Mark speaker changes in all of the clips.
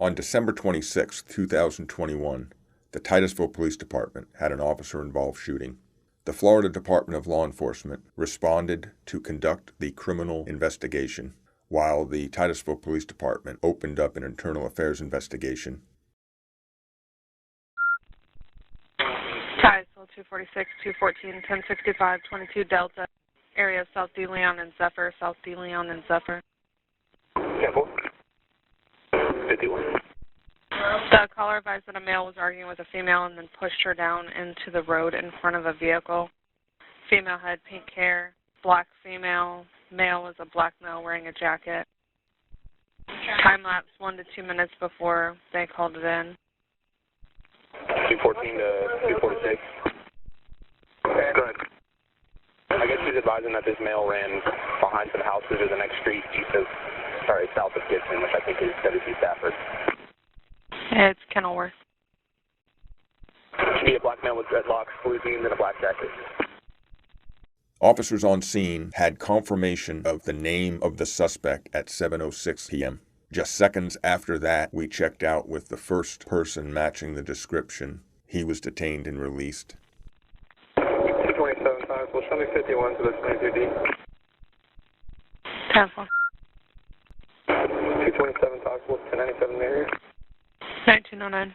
Speaker 1: On December 26, 2021, the Titusville Police Department had an officer-involved shooting. The Florida Department of Law Enforcement responded to conduct the criminal investigation, while the Titusville Police Department opened up an internal affairs investigation.
Speaker 2: Titusville 246, 214, 1065, 22 Delta, area South D. Leon and Zephyr, South D. Leon and Zephyr.
Speaker 3: 51.
Speaker 2: The caller advised that a male was arguing with a female and then pushed her down into the road in front of a vehicle. Female had pink hair, black female. Male was a black male wearing a jacket. Time lapse 1 to 2 minutes before they called it in.
Speaker 3: 214 to 246. Go ahead. I guess she's advising that this male ran behind some houses to the next street south of Gibson, which I think is W.C. Stafford.
Speaker 2: It's Kenilworth.
Speaker 3: Should be a black male with dreadlocks, blue jeans, and a black jacket.
Speaker 1: Officers on scene had confirmation of the name of the suspect at 7:06 p.m. Just seconds after that, we checked out with the first person matching the description. He was detained and released.
Speaker 3: 227 times, we'll show me 51 to the 22D.
Speaker 2: 10-4.
Speaker 3: 227 times, we'll 1097 area.
Speaker 2: 1909.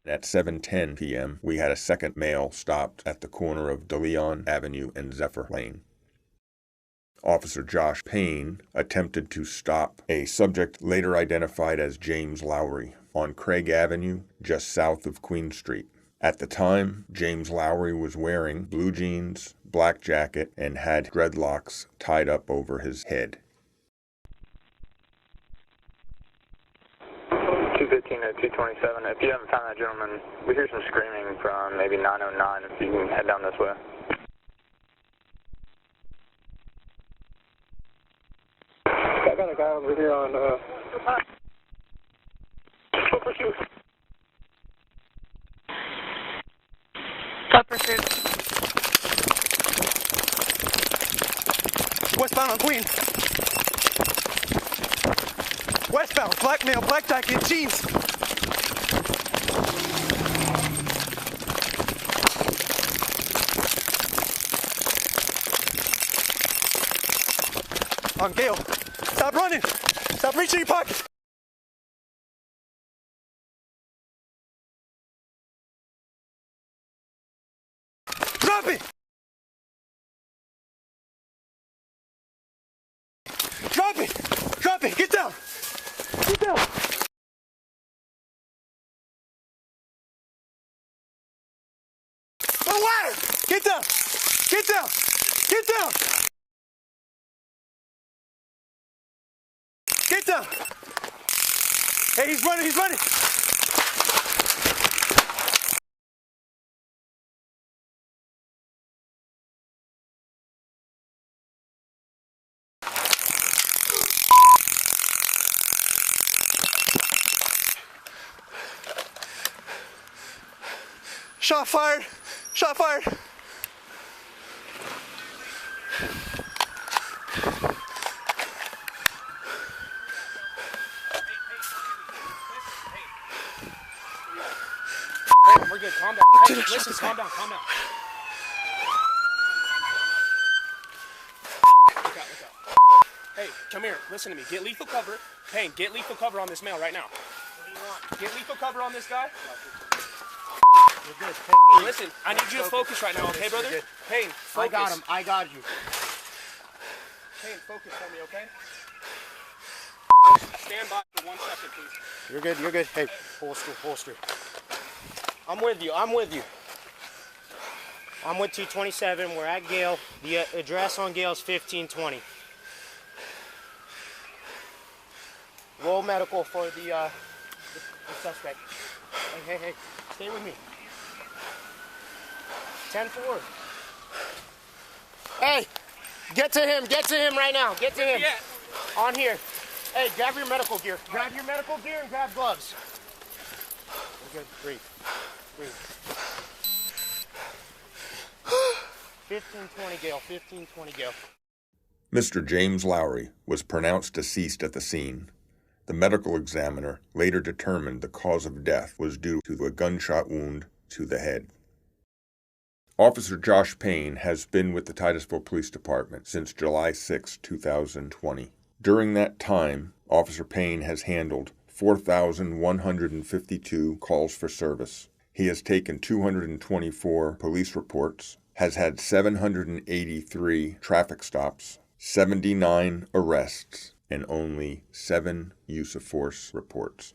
Speaker 1: At 7:10 p.m., we had a second male stopped at the corner of DeLeon Avenue and Zephyr Lane. Officer Josh Payne attempted to stop a subject later identified as James Lowery on Craig Avenue, just south of Queen Street. At the time, James Lowery was wearing blue jeans, black jacket, and had dreadlocks tied up over his head.
Speaker 3: 215 to 227. If you haven't found that gentleman, we hear some screaming from maybe 909 if you can head down this way. I got a guy over here on Stop pursuit.
Speaker 2: Stop pursuit.
Speaker 4: Westbound on Queen. Westbound, black male, black jacket, jeans. On Gale. Stop running. Stop reaching your pocket. Drop it. Drop it. Drop it. Get down. Get down. The ladder. Get down. Get down. Get down. Get down. Hey, he's running. He's running. Shot fired! Shot fired!
Speaker 5: Hey, we're good. Calm down. Hey, listen, calm down. Calm down. Look out, look out. Hey, come here. Listen to me. Get lethal cover. Payne, get lethal cover on this male right now. What do you want? Get lethal cover on this guy.
Speaker 4: You're good.
Speaker 5: Hey, listen, I need you to focus right now, okay, brother? Payne, focus.
Speaker 4: I got him. I got you.
Speaker 5: Payne, focus for me, okay? Stand by for 1 second, please.
Speaker 4: You're good. You're good. Hey, holster, holster. I'm with you. I'm with you. I'm with 227. We're at Gale. The address on Gale is 1520. Roll medical for the suspect. Hey, hey, hey. Stay with me. 10-4. Hey, get to him right now. Get to him. On here. Hey, grab your medical gear. Grab your medical gear and grab gloves. We're good. Breathe. Breathe. 1520 Gale. 1520 Gale.
Speaker 1: Mr. James Lowery was pronounced deceased at the scene. The medical examiner later determined the cause of death was due to a gunshot wound to the head. Officer Josh Payne has been with the Titusville Police Department since July 6, 2020. During that time, Officer Payne has handled 4,152 calls for service. He has taken 224 police reports, has had 783 traffic stops, 79 arrests, and only 7 use of force reports.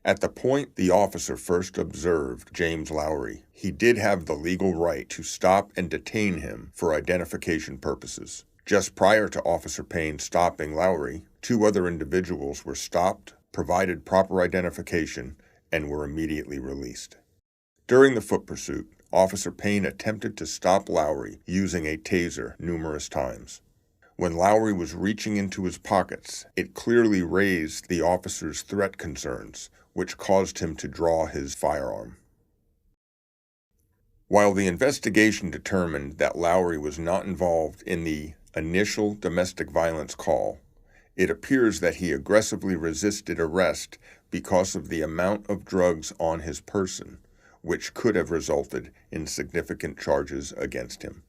Speaker 1: At the point the officer first observed James Lowery, he did have the legal right to stop and detain him for identification purposes. Just prior to Officer Payne stopping Lowery, 2 other individuals were stopped, provided proper identification, and were immediately released. During the foot pursuit, Officer Payne attempted to stop Lowery using a taser numerous times. When Lowery was reaching into his pockets, it clearly raised the officer's threat concerns, which caused him to draw his firearm. While the investigation determined that Lowery was not involved in the initial domestic violence call, it appears that he aggressively resisted arrest because of the amount of drugs on his person, which could have resulted in significant charges against him.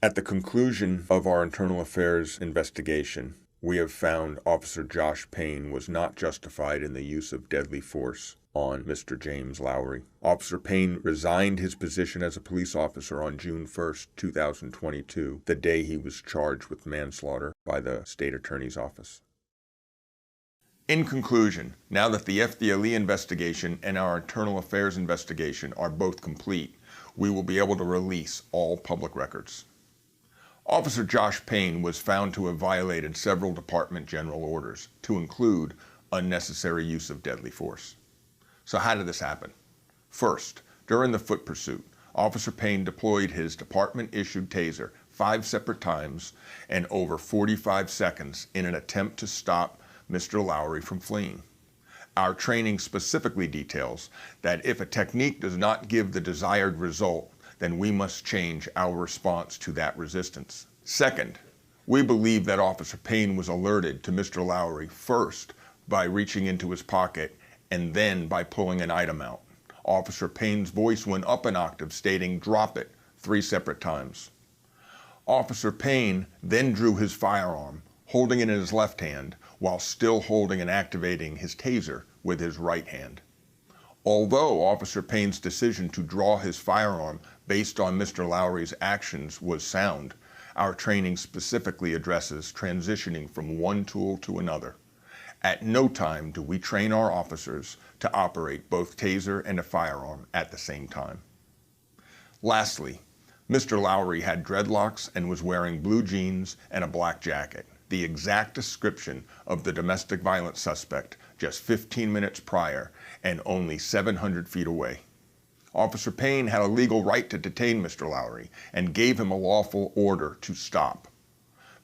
Speaker 1: At the conclusion of our internal affairs investigation, we have found Officer Josh Payne was not justified in the use of deadly force on Mr. James Lowery. Officer Payne resigned his position as a police officer on June 1, 2022, the day he was charged with manslaughter by the State Attorney's Office. In conclusion, now that the FDLE investigation and our internal affairs investigation are both complete, we will be able to release all public records. Officer Josh Payne was found to have violated several Department General orders, to include unnecessary use of deadly force. So how did this happen? First, during the foot pursuit, Officer Payne deployed his department-issued taser 5 separate times and over 45 seconds in an attempt to stop Mr. Lowery from fleeing. Our training specifically details that if a technique does not give the desired result, then we must change our response to that resistance. Second, we believe that Officer Payne was alerted to Mr. Lowery first by reaching into his pocket and then by pulling an item out. Officer Payne's voice went up an octave, stating, "Drop it," 3 separate times. Officer Payne then drew his firearm, holding it in his left hand, while still holding and activating his taser with his right hand. Although Officer Payne's decision to draw his firearm based on Mr. Lowery's actions was sound, our training specifically addresses transitioning from one tool to another. At no time do we train our officers to operate both taser and a firearm at the same time. Lastly, Mr. Lowery had dreadlocks and was wearing blue jeans and a black jacket, the exact description of the domestic violence suspect just 15 minutes prior and only 700 feet away. Officer Payne had a legal right to detain Mr. Lowery and gave him a lawful order to stop.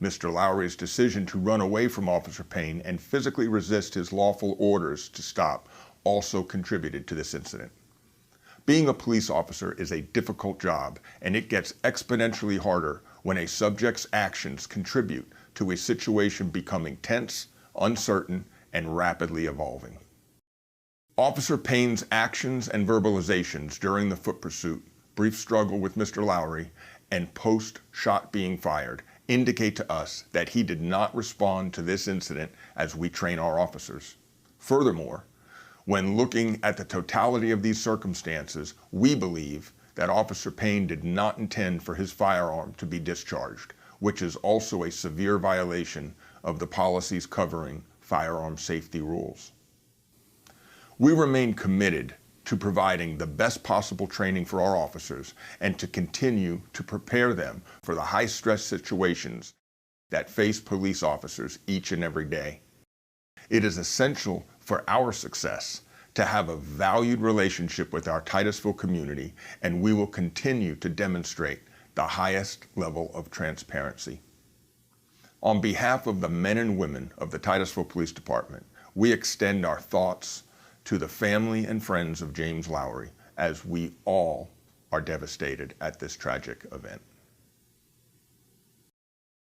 Speaker 1: Mr. Lowery's decision to run away from Officer Payne and physically resist his lawful orders to stop also contributed to this incident. Being a police officer is a difficult job, and it gets exponentially harder when a subject's actions contribute to a situation becoming tense, uncertain, and rapidly evolving. Officer Payne's actions and verbalizations during the foot pursuit, brief struggle with Mr. Lowery, and post-shot being fired indicate to us that he did not respond to this incident as we train our officers. Furthermore, when looking at the totality of these circumstances, we believe that Officer Payne did not intend for his firearm to be discharged, which is also a severe violation of the policies covering firearm safety rules. We remain committed to providing the best possible training for our officers and to continue to prepare them for the high-stress situations that face police officers each and every day. It is essential for our success to have a valued relationship with our Titusville community, and we will continue to demonstrate the highest level of transparency. On behalf of the men and women of the Titusville Police Department, we extend our thoughts to the family and friends of James Lowery as we all are devastated at this tragic event.